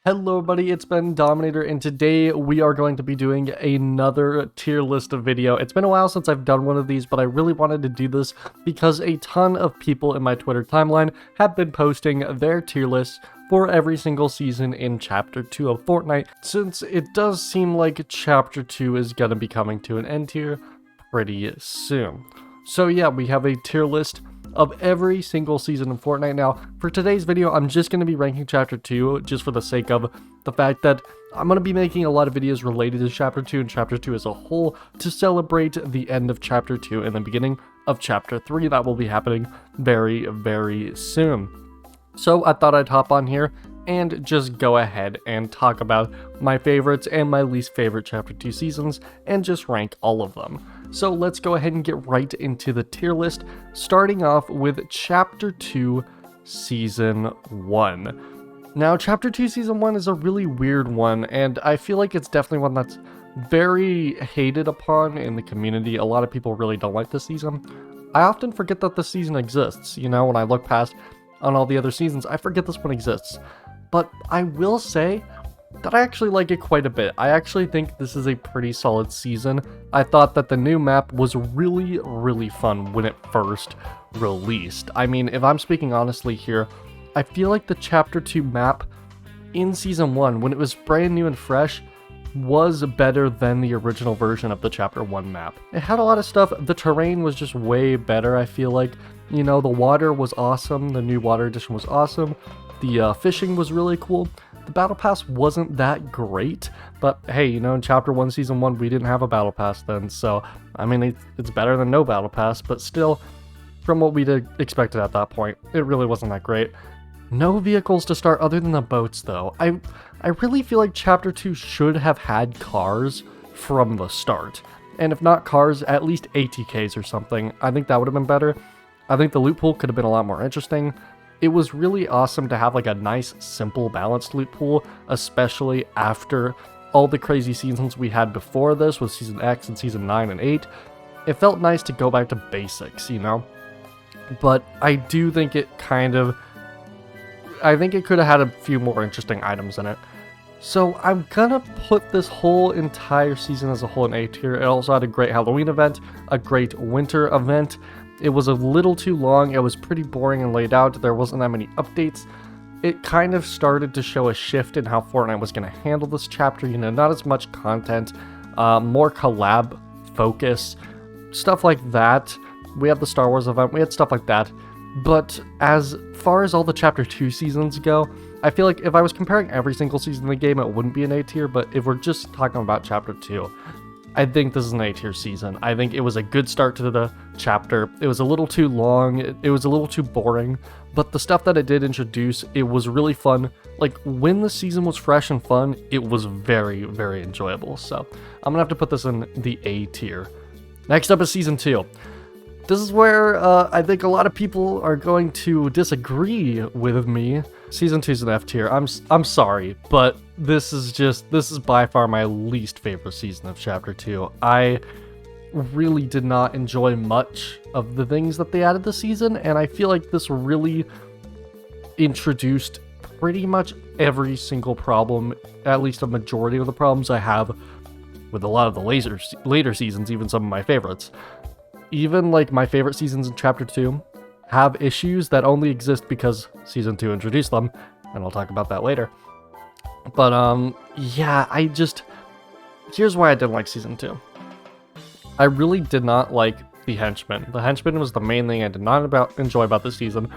Hello everybody, it's Bendominator, and today we are going to be doing another tier list video. It's been a while since I've done one of these, but I really wanted to do this because a ton of people in my Twitter timeline have been posting their tier lists for every single season in Chapter 2 of Fortnite, since it does seem like Chapter 2 is going to be coming to an end here pretty soon. So yeah, we have a tier list of every single season in Fortnite. Now, for today's video, I'm just going to be ranking Chapter 2 just for the sake of the fact that I'm going to be making a lot of videos related to Chapter 2 and Chapter 2 as a whole to celebrate the end of Chapter 2 and the beginning of Chapter 3. That will be happening very, very soon. So I thought I'd hop on here and just go ahead and talk about my favorites and my least favorite Chapter 2 seasons and just rank all of them. So let's go ahead and get right into the tier list, starting off with Chapter 2 Season 1. Now, Chapter 2 Season 1 is a really weird one, and I feel like it's definitely one that's very hated upon in the community. A lot of people really don't like this season. I often forget that this season exists, you know, when I look past on all the other seasons, I forget this one exists. But I will say that I actually like it quite a bit. I actually think this is a pretty solid season. I thought that the new map was really, really fun when it first released. I mean, if I'm speaking honestly here, I feel like the Chapter 2 map in Season 1, when it was brand new and fresh, was better than the original version of the Chapter 1 map. It had a lot of stuff. The terrain was just way better, I feel like. You know, the water was awesome. The new water edition was awesome. The fishing was really cool. The Battle Pass wasn't that great, but hey, you know, in Chapter 1, Season 1, we didn't have a Battle Pass then, so, I mean, it's better than no Battle Pass, but still, from what we'd expected at that point, it really wasn't that great. No vehicles to start other than the boats, though. I really feel like Chapter 2 should have had cars from the start, and if not cars, at least ATKs or something. I think that would have been better. I think the loot pool could have been a lot more interesting. It was really awesome to have like a nice, simple, balanced loot pool, especially after all the crazy seasons we had before this with Season X and Season 9 and 8. It felt nice to go back to basics, you know? But I do think it I think it could have had a few more interesting items in it. So I'm gonna put this whole entire season as a whole in A tier. It also had a great Halloween event, a great winter event. It was a little too long, it was pretty boring and laid out, there wasn't that many updates. It kind of started to show a shift in how Fortnite was going to handle this chapter, you know, not as much content, more collab focus, stuff like that. We had the Star Wars event, we had stuff like that. But as far as all the Chapter 2 seasons go, I feel like if I was comparing every single season in the game, it wouldn't be an A tier, but if we're just talking about Chapter 2, I think this is an A tier season. I think it was a good start to the chapter. It was a little too long, it was a little too boring, but the stuff that it did introduce, it was really fun. Like, when the season was fresh and fun, it was very, very enjoyable. So, I'm gonna have to put this in the A tier. Next up is Season 2. This is where I think a lot of people are going to disagree with me. Season 2 is an F tier. I'm sorry, but this is by far my least favorite season of Chapter 2. I really did not enjoy much of the things that they added this season, and I feel like this really introduced pretty much every single problem, at least a majority of the problems I have with a lot of the later seasons, even some of my favorites. Even like my favorite seasons in Chapter 2 have issues that only exist because Season 2 introduced them, and I'll talk about that later. But yeah, here's why I didn't like Season 2. I really did not like the Henchman. The Henchman was the main thing I did not enjoy about this season.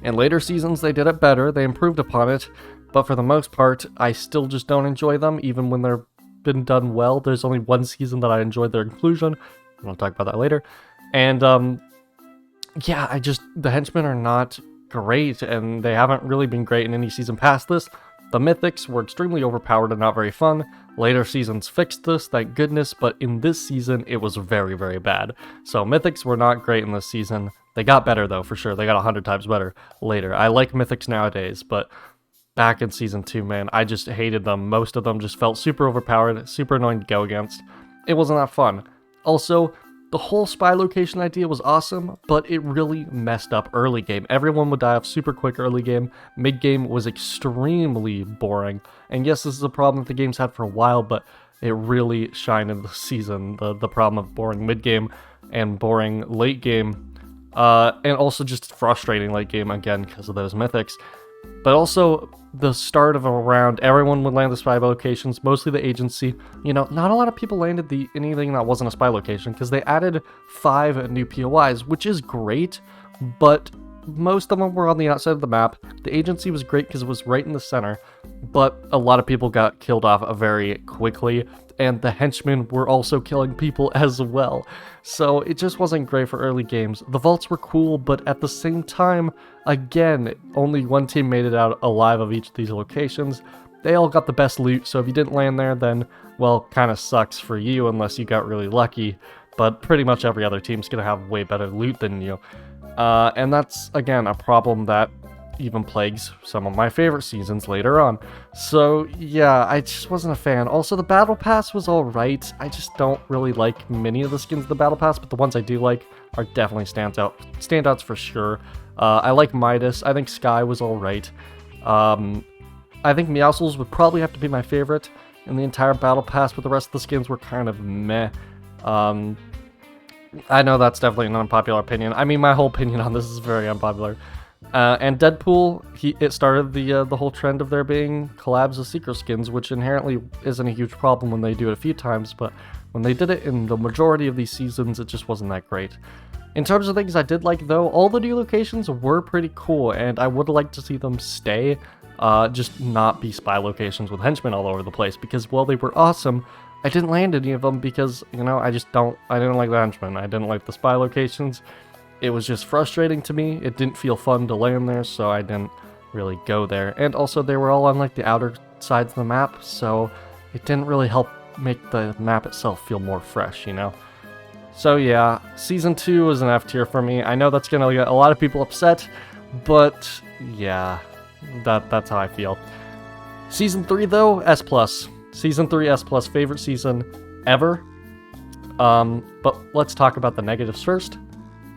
In later seasons, they did it better, they improved upon it, but for the most part, I still just don't enjoy them, even when they've been done well. There's only one season that I enjoyed their inclusion, and I'll talk about that later. And yeah, the Henchmen are not great, and they haven't really been great in any season past this. The Mythics were extremely overpowered and not very fun. Later seasons fixed this, thank goodness, but in this season, it was very, very bad. So Mythics were not great in this season. They got better, though, for sure. They got 100 times better later. I like Mythics nowadays, but back in Season 2, man, I just hated them. Most of them just felt super overpowered, super annoying to go against. It wasn't that fun. Also, The whole spy location idea was awesome, but it really messed up early game. Everyone would die off super quick early game. Mid game was extremely boring. And yes, this is a problem that the game's had for a while, but it really shined in the season. The problem of boring mid game and boring late game. And also just frustrating late game again because of those mythics. But also, the start of a round, everyone would land the spy locations, mostly the agency. You know, not a lot of people landed anything that wasn't a spy location, because they added 5 new POIs, which is great, but most of them were on the outside of the map. The agency was great because it was right in the center, but a lot of people got killed off very quickly, and the henchmen were also killing people as well. So it just wasn't great for early games. The vaults were cool, but at the same time, again, only one team made it out alive of each of these locations. They all got the best loot, so if you didn't land there, then, well, kind of sucks for you unless you got really lucky. But pretty much every other team's gonna have way better loot than you. And that's, again, a problem that even plagues some of my favorite seasons later on. So yeah, I just wasn't a fan. Also, the battle pass was alright. I just don't really like many of the skins of the battle pass, but the ones I do like are definitely standouts for sure. I like Midas. I think Sky was alright. I think Meowscles would probably have to be my favorite in the entire battle pass, but the rest of the skins were kind of meh. I know that's definitely an unpopular opinion. I mean, my whole opinion on this is very unpopular. And Deadpool, it started the whole trend of there being collabs of secret skins, which inherently isn't a huge problem when they do it a few times, but when they did it in the majority of these seasons, it just wasn't that great. In terms of things I did like, though, all the new locations were pretty cool, and I would like to see them stay, just not be spy locations with henchmen all over the place, because while they were awesome, I didn't land any of them because, you know, I didn't like the henchmen, I didn't like the spy locations. It was just frustrating to me. It didn't feel fun to land there, so I didn't really go there. And also, they were all on like the outer sides of the map, so it didn't really help make the map itself feel more fresh, you know? So yeah, Season 2 was an F tier for me. I know that's gonna get a lot of people upset, but yeah, that's how I feel. Season 3 though, S+. Season 3 S+, favorite season ever. But let's talk about the negatives first.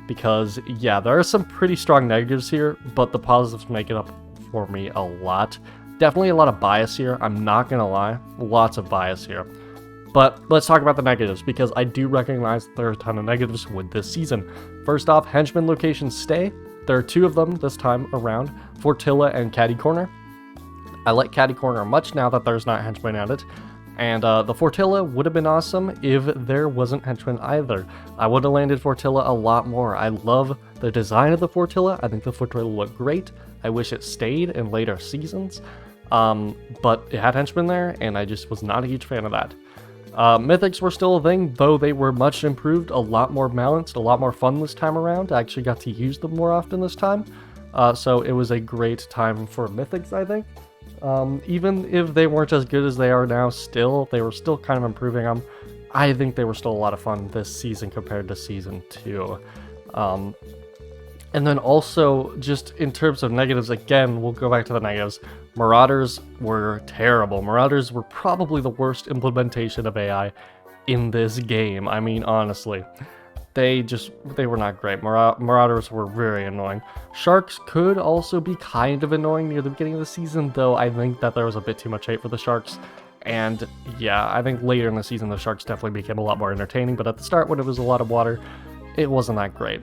Because, yeah, there are some pretty strong negatives here, but the positives make it up for me a lot. Definitely a lot of bias here, I'm not gonna lie. Lots of bias here. But let's talk about the negatives, because I do recognize that there are a ton of negatives with this season. First off, henchman locations stay. There are 2 of them this time around, Fortilla and Catty Corner. I like Catty Corner much now that there's not henchmen at it. And the Fortilla would have been awesome if there wasn't henchmen either. I would have landed Fortilla a lot more. I love the design of the Fortilla. I think the Fortilla looked great. I wish it stayed in later seasons. But it had henchmen there, and I just was not a huge fan of that. Mythics were still a thing, though they were much improved, a lot more balanced, a lot more fun this time around. I actually got to use them more often this time. So it was a great time for Mythics, I think. Even if they weren't as good as they are now, they were still kind of improving them. I think they were still a lot of fun this season compared to Season 2. And then also, just in terms of negatives, again, we'll go back to the negatives. Marauders were terrible. Marauders were probably the worst implementation of AI in this game. I mean, honestly. They were not great. Marauders were very annoying. Sharks could also be kind of annoying near the beginning of the season, though I think that there was a bit too much hate for the sharks. And yeah, I think later in the season the sharks definitely became a lot more entertaining, but at the start when it was a lot of water, it wasn't that great.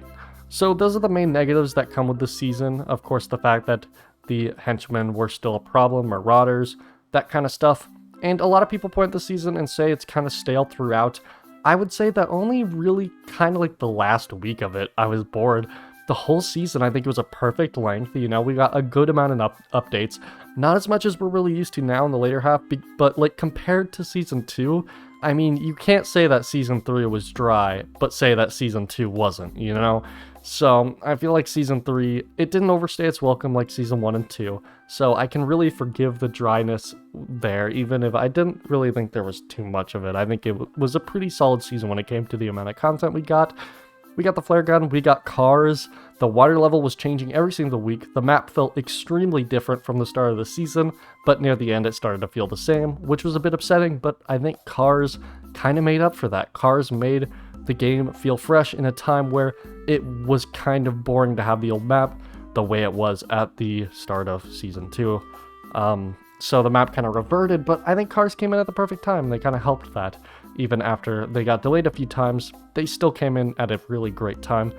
So those are the main negatives that come with this season. Of course, the fact that the henchmen were still a problem, marauders, that kind of stuff. And a lot of people point at the season and say it's kind of stale throughout. I would say that only really kind of like the last week of it, I was bored. The whole season, I think it was a perfect length. You know, we got a good amount of updates. Not as much as we're really used to now in the later half, but like compared to Season 2, I mean, you can't say that Season 3 was dry, but say that Season 2 wasn't, you know? So I feel like Season 3, it didn't overstay its welcome like Season 1 and 2. So I can really forgive the dryness there, even if I didn't really think there was too much of it. I think it was a pretty solid season when it came to the amount of content we got. We got the flare gun, we got cars, the water level was changing every single week, the map felt extremely different from the start of the season, but near the end it started to feel the same, which was a bit upsetting, but I think cars kind of made up for that. Cars made the game feel fresh in a time where it was kind of boring to have the old map the way it was at the start of Season 2. So the map kind of reverted, but I think cars came in at the perfect time. They kind of helped that. Even after they got delayed a few times, they still came in at a really great time.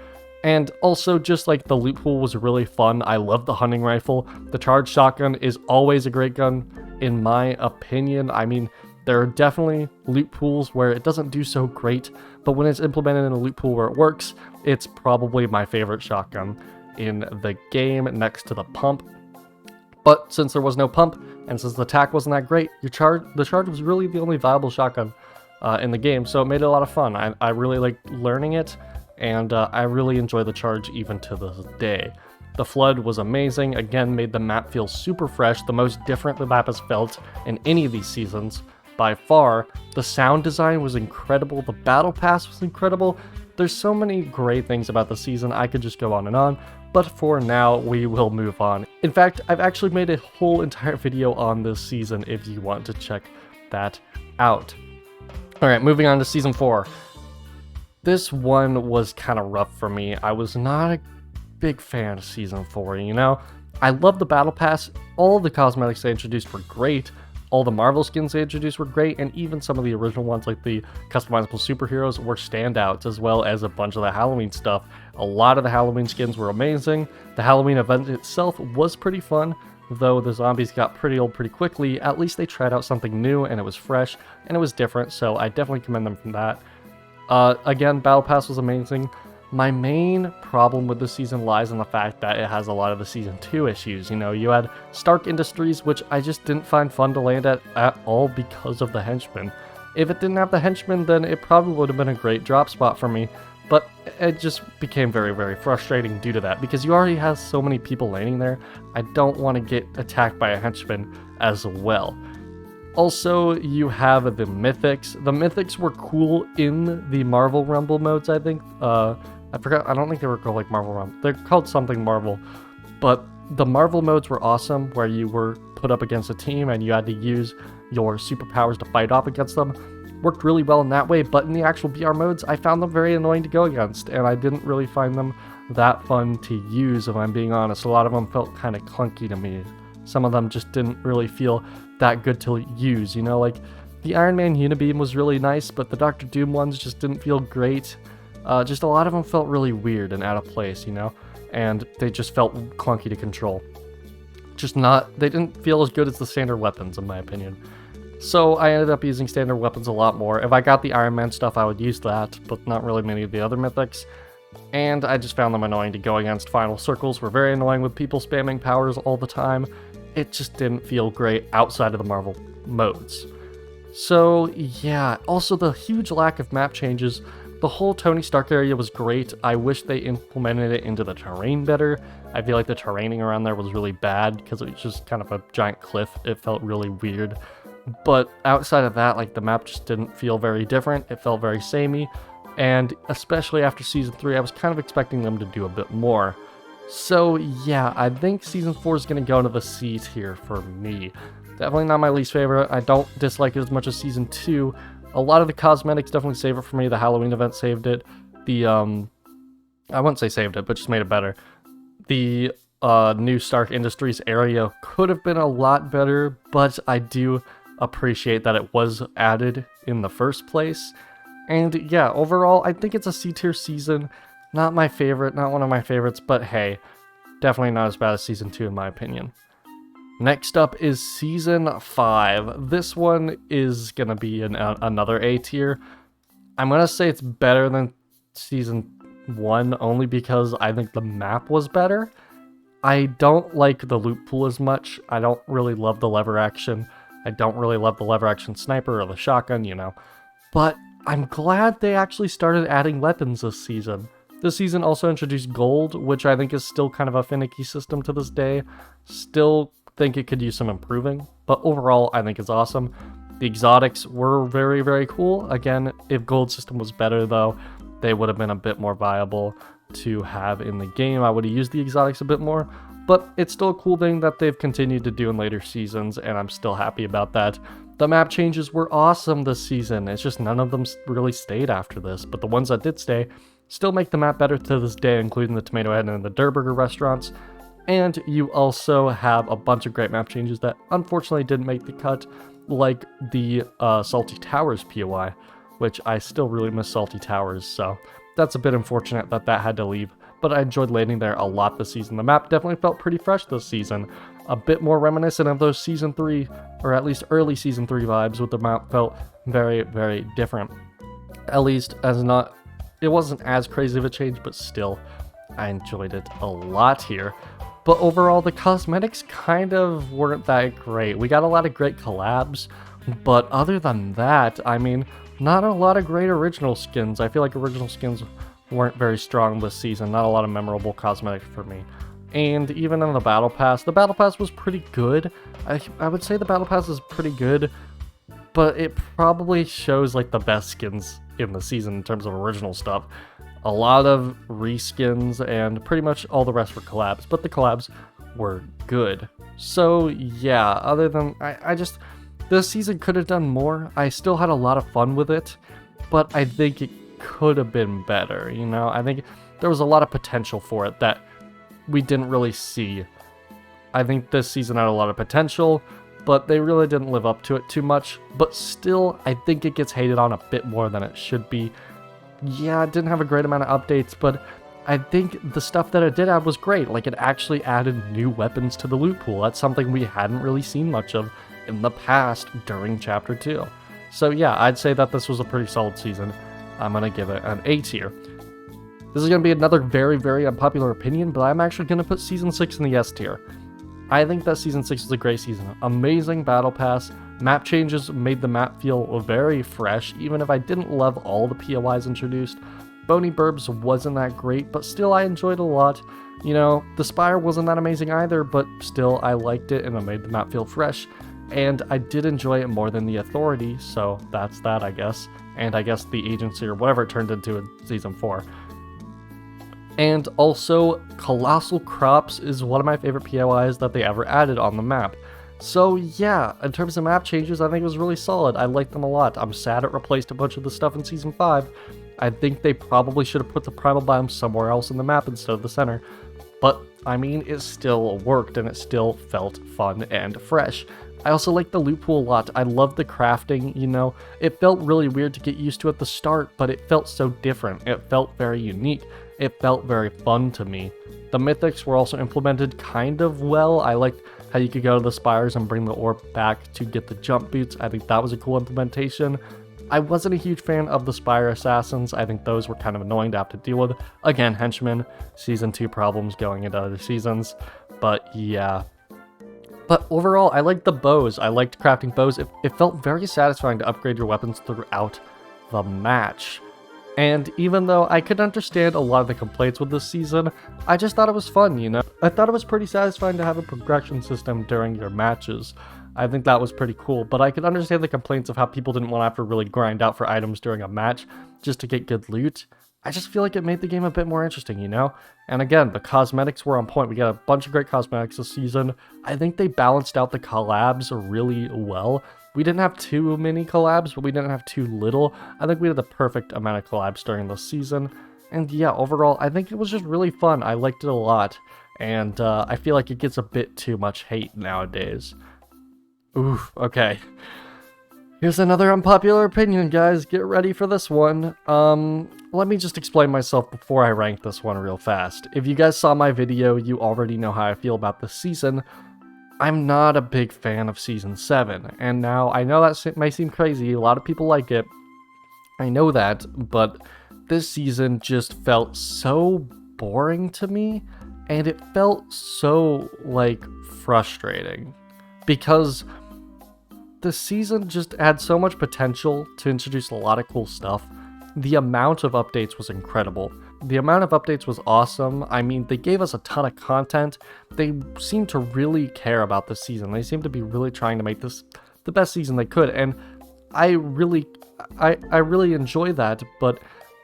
And also, just like the loot pool was really fun. I love the hunting rifle. The charged shotgun is always a great gun, in my opinion. I mean, there are definitely loot pools where it doesn't do so great, but when it's implemented in a loot pool where it works, it's probably my favorite shotgun in the game, next to the pump. But since there was no pump, and since the tack wasn't that great, the charge was really the only viable shotgun in the game, so it made it a lot of fun. I really liked learning it, and I really enjoy the charge even to this day. The flood was amazing, again made the map feel super fresh, the most different the map has felt in any of these seasons by far. The sound design was incredible, the battle pass was incredible. There's so many great things about the season, I could just go on, but for now we will move on. In fact, I've actually made a whole entire video on this season if you want to check that out. Alright, moving on to Season 4. This one was kind of rough for me. I was not a big fan of Season 4, you know? I love the Battle Pass. All the cosmetics they introduced were great. All the Marvel skins they introduced were great, and even some of the original ones, like the customizable superheroes, were standouts, as well as a bunch of the Halloween stuff. A lot of the Halloween skins were amazing. The Halloween event itself was pretty fun, though the zombies got pretty old pretty quickly. At least they tried out something new, and it was fresh, and it was different, so I definitely commend them from that. Again, Battle Pass was amazing. My main problem with this season lies in the fact that it has a lot of the Season 2 issues. You know, you had Stark Industries, which I just didn't find fun to land at all because of the henchmen. If it didn't have the henchmen, then it probably would have been a great drop spot for me, but it just became very, very frustrating due to that, because you already have so many people landing there. I don't want to get attacked by a henchman as well. Also, you have the Mythics. The Mythics were cool in the Marvel Rumble modes, I think. I forgot, I don't think they were called like Marvel Rumble. They're called something Marvel. But the Marvel modes were awesome, where you were put up against a team and you had to use your superpowers to fight off against them. Worked really well in that way, but in the actual BR modes, I found them very annoying to go against, and I didn't really find them that fun to use, if I'm being honest. A lot of them felt kind of clunky to me. Some of them just didn't really feel that good to use, you know, like the Iron Man Unibeam was really nice, but the Doctor Doom ones just didn't feel great. Just a lot of them felt really weird and out of place, you know, and they just felt clunky to control. They didn't feel as good as the standard weapons, in my opinion. So I ended up using standard weapons a lot more. If I got the Iron Man stuff, I would use that, but not really many of the other mythics. And I just found them annoying to go against. Final circles were very annoying with people spamming powers all the time. It just didn't feel great outside of the Marvel modes. So yeah, also the huge lack of map changes. The whole Tony Stark area was great. I wish they implemented it into the terrain better. I feel like the terraining around there was really bad because it was just kind of a giant cliff. It felt really weird. But outside of that, like, the map just didn't feel very different. It felt very samey. And especially after Season 3, I was kind of expecting them to do a bit more. So yeah, I think Season 4 is going to go into the C tier for me. Definitely not my least favorite. I don't dislike it as much as Season 2. A lot of the cosmetics definitely save it for me. The Halloween event saved it. I wouldn't say saved it, but just made it better. The new Stark Industries area could have been a lot better, but I do appreciate that it was added in the first place. And yeah, overall, I think it's a C tier season. Not my favorite, not one of my favorites, but hey, definitely not as bad as Season 2 in my opinion. Next up is Season 5. This one is going to be another A tier. I'm going to say it's better than Season 1 only because I think the map was better. I don't like the loot pool as much. I don't really love the lever action. I don't really love the lever action sniper or the shotgun, you know. But I'm glad they actually started adding weapons this season. This season also introduced gold, which I think is still kind of a finicky system to this day. Still think it could use some improving, but overall I think it's awesome. The exotics were very, very cool. Again, if gold system was better though, they would have been a bit more viable to have in the game. I would have used the exotics a bit more, but it's still a cool thing that they've continued to do in later seasons, and I'm still happy about that. The map changes were awesome this season. It's just none of them really stayed after this, but the ones that did stay still make the map better to this day, including the Tomato Head and the Durr Burger restaurants. And you also have a bunch of great map changes that unfortunately didn't make the cut, like the Salty Towers POI, which I still really miss Salty Towers, so that's a bit unfortunate that that had to leave. But I enjoyed landing there a lot this season. The map definitely felt pretty fresh this season. A bit more reminiscent of those Season 3, or at least early Season 3 vibes, with the map felt very, very different. At least as not, it wasn't as crazy of a change, but still, I enjoyed it a lot here. But overall, the cosmetics kind of weren't that great. We got a lot of great collabs, but other than that, I mean, not a lot of great original skins. I feel like original skins weren't very strong this season. Not a lot of memorable cosmetics for me. And even in the Battle Pass was pretty good. I would say the Battle Pass is pretty good, but it probably shows like the best skins in the season in terms of original stuff. A lot of reskins and pretty much all the rest were collabs, but the collabs were good. So yeah, other than, I just, this season could have done more. I still had a lot of fun with it, but I think it could have been better, you know? I think there was a lot of potential for it that we didn't really see. I think this season had a lot of potential, but they really didn't live up to it too much. But still, I think it gets hated on a bit more than it should be. Yeah, it didn't have a great amount of updates, but I think the stuff that it did add was great. Like, it actually added new weapons to the loot pool. That's something we hadn't really seen much of in the past during Chapter 2. So yeah, I'd say that this was a pretty solid season. I'm gonna give it an A tier. This is gonna be another very, very unpopular opinion, but I'm actually gonna put Season 6 in the S tier. I think that Season 6 was a great season. Amazing Battle Pass. Map changes made the map feel very fresh, even if I didn't love all the POIs introduced. Bony Burbs wasn't that great, but still I enjoyed it a lot. You know, the Spire wasn't that amazing either, but still I liked it and it made the map feel fresh. And I did enjoy it more than the Authority, so that's that, I guess. And I guess the Agency or whatever it turned into in Season 4. And also, Colossal Crops is one of my favorite POIs that they ever added on the map. So yeah, in terms of map changes, I think it was really solid. I liked them a lot. I'm sad it replaced a bunch of the stuff in Season 5. I think they probably should have put the Primal Biome somewhere else in the map instead of the center. But, I mean, it still worked and it still felt fun and fresh. I also like the loot pool a lot. I love the crafting, you know. It felt really weird to get used to at the start, but it felt so different. It felt very unique. It felt very fun to me. The mythics were also implemented kind of well. I liked how you could go to the spires and bring the orb back to get the jump boots. I think that was a cool implementation. I wasn't a huge fan of the Spire Assassins. I think those were kind of annoying to have to deal with. Again, henchmen, Season 2 problems going into other seasons. But yeah. But overall, I liked the bows. I liked crafting bows. It felt very satisfying to upgrade your weapons throughout the match. And even though I could understand a lot of the complaints with this season, I just thought it was fun, you know? I thought it was pretty satisfying to have a progression system during your matches. I think that was pretty cool, but I could understand the complaints of how people didn't want to have to really grind out for items during a match just to get good loot. I just feel like it made the game a bit more interesting, you know? And again, the cosmetics were on point. We got a bunch of great cosmetics this season. I think they balanced out the collabs really well. We didn't have too many collabs, but we didn't have too little. I think we had the perfect amount of collabs during the season. And yeah, overall, I think it was just really fun. I liked it a lot. And I feel like it gets a bit too much hate nowadays. Oof, okay. Here's another unpopular opinion, guys. Get ready for this one. Let me just explain myself before I rank this one real fast. If you guys saw my video, you already know how I feel about this season. I'm not a big fan of Season 7, and now I know that may seem crazy, a lot of people like it, I know that, but this season just felt so boring to me, and it felt so, like, frustrating, because the season just had so much potential to introduce a lot of cool stuff. The amount of updates was incredible. The amount of updates was awesome. I mean, they gave us a ton of content. They seem to really care about this season. They seem to be really trying to make this the best season they could. And I really enjoy that, but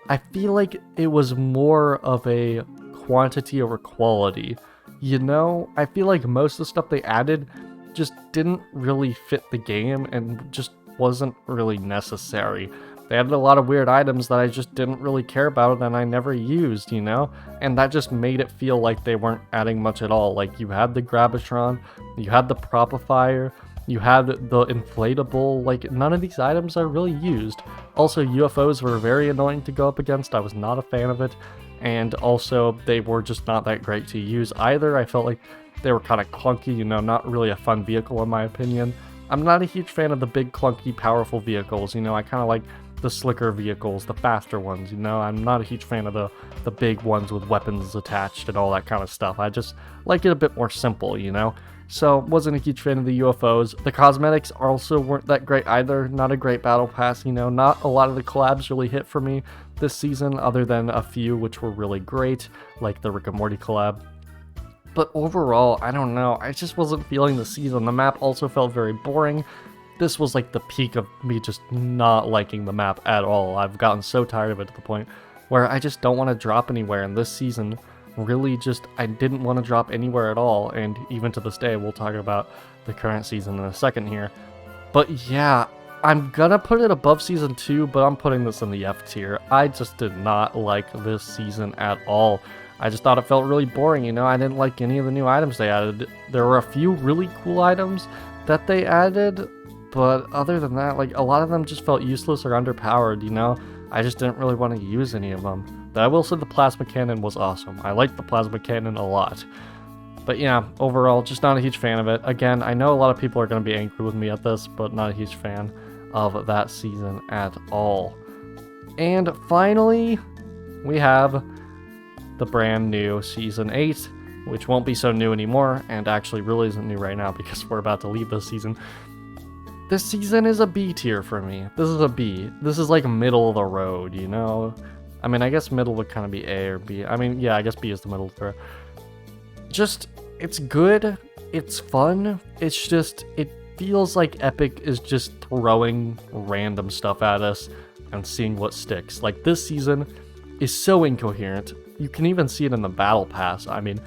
I feel like it was more of a quantity over quality. You know, I feel like most of the stuff they added just didn't really fit the game and just wasn't really necessary. They added a lot of weird items that I just didn't really care about and I never used, you know? And that just made it feel like they weren't adding much at all. Like, you had the Grabitron, you had the Propifier, you had the inflatable, like, none of these items are really used. Also, UFOs were very annoying to go up against, I was not a fan of it. And also, they were just not that great to use either. I felt like they were kind of clunky, you know, not really a fun vehicle in my opinion. I'm not a huge fan of the big, clunky, powerful vehicles, you know, I kind of like the slicker vehicles, the faster ones, you know. I'm not a huge fan of the big ones with weapons attached and all that kind of stuff. I just like it a bit more simple, you know. So wasn't a huge fan of the UFOs. The cosmetics also weren't that great either. Not a great battle pass, you know. Not a lot of the collabs really hit for me this season, other than a few which were really great, like the Rick and Morty collab. But overall, I don't know, I just wasn't feeling the season. The map also felt very boring. This was like the peak of me just not liking the map at all. I've gotten so tired of it to the point where I just don't want to drop anywhere, and this season really just, I didn't want to drop anywhere at all, and even to this day, we'll talk about the current season in a second here. But yeah, I'm gonna put it above season 2, but I'm putting this in the F tier. I just did not like this season at all. I just thought it felt really boring, you know. I didn't like any of the new items they added. There were a few really cool items that they added, but other than that, like, a lot of them just felt useless or underpowered, you know? I just didn't really want to use any of them. But I will say the plasma cannon was awesome. I liked the plasma cannon a lot. But yeah, overall, just not a huge fan of it. Again, I know a lot of people are going to be angry with me at this, but not a huge fan of that season at all. And finally, we have the brand new Season 8, which won't be so new anymore, and actually really isn't new right now because we're about to leave this season. This season is a B tier for me. This is a B. This is like middle of the road, you know? I mean, I guess middle would kind of be A or B. I mean, yeah, I guess B is the middle of the road. Just, it's good. It's fun. It's just, it feels like Epic is just throwing random stuff at us and seeing what sticks. Like, this season is so incoherent. You can even see it in the Battle Pass. I mean,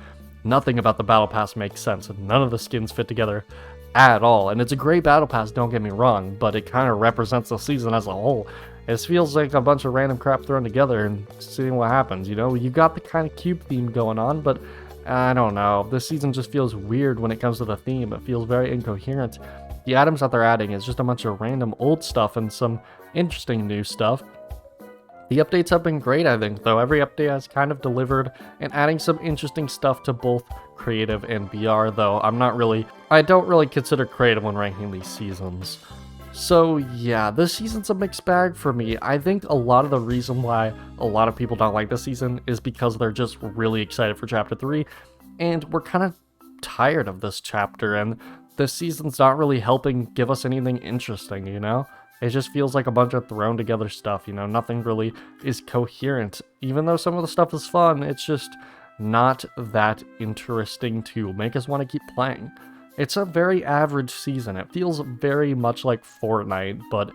nothing about the Battle Pass makes sense, and none of the skins fit together at all. And it's a great Battle Pass, don't get me wrong, but it kind of represents the season as a whole. It feels like a bunch of random crap thrown together and seeing what happens, you know? You got the kind of cube theme going on, but I don't know. This season just feels weird when it comes to the theme. It feels very incoherent. The items that they're adding is just a bunch of random old stuff and some interesting new stuff. The updates have been great, I think, though. Every update has kind of delivered and adding some interesting stuff to both creative and BR, though I don't really consider creative when ranking these seasons. So yeah, this season's a mixed bag for me. I think a lot of the reason why a lot of people don't like this season is because they're just really excited for Chapter 3, and we're kind of tired of this chapter, and this season's not really helping give us anything interesting, you know? It just feels like a bunch of thrown together stuff, you know, nothing really is coherent. Even though some of the stuff is fun, it's just not that interesting to make us want to keep playing. It's a very average season. It feels very much like Fortnite, but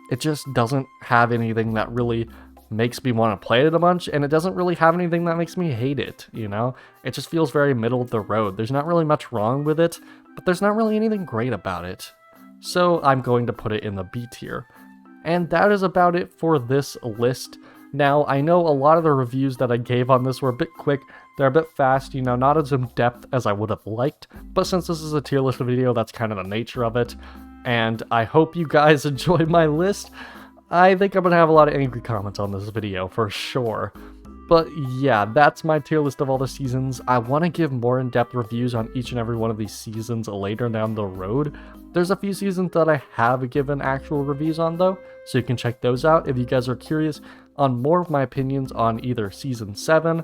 it just doesn't have anything that really makes me want to play it a bunch, and it doesn't really have anything that makes me hate it, you know? It just feels very middle of the road. There's not really much wrong with it, but there's not really anything great about it. So I'm going to put it in the B tier. And that is about it for this list. Now, I know a lot of the reviews that I gave on this were a bit quick. They're a bit fast, you know, not as in-depth as I would have liked. But since this is a tier list video, that's kind of the nature of it. And I hope you guys enjoyed my list. I think I'm going to have a lot of angry comments on this video, for sure. But yeah, that's my tier list of all the seasons. I want to give more in-depth reviews on each and every one of these seasons later down the road. There's a few seasons that I have given actual reviews on though, so you can check those out if you guys are curious on more of my opinions on either Season 7,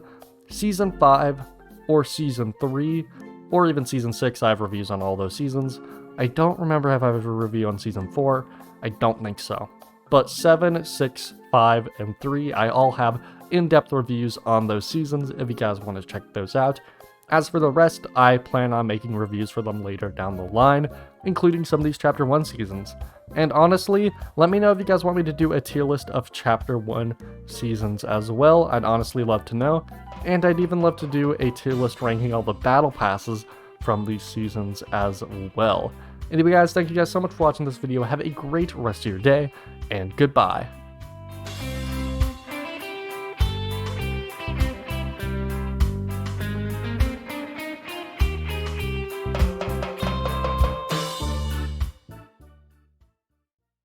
Season 5, or Season 3, or even Season 6. I have reviews on all those seasons. I don't remember if I have a review on Season 4. I don't think so. But 7, 6, 5, and 3, I all have in-depth reviews on those seasons if you guys want to check those out. As for the rest, I plan on making reviews for them later down the line, including some of these Chapter 1 seasons. And honestly, let me know if you guys want me to do a tier list of Chapter 1 seasons as well. I'd honestly love to know. And I'd even love to do a tier list ranking all the battle passes from these seasons as well. Anyway guys, thank you guys so much for watching this video. Have a great rest of your day, and goodbye.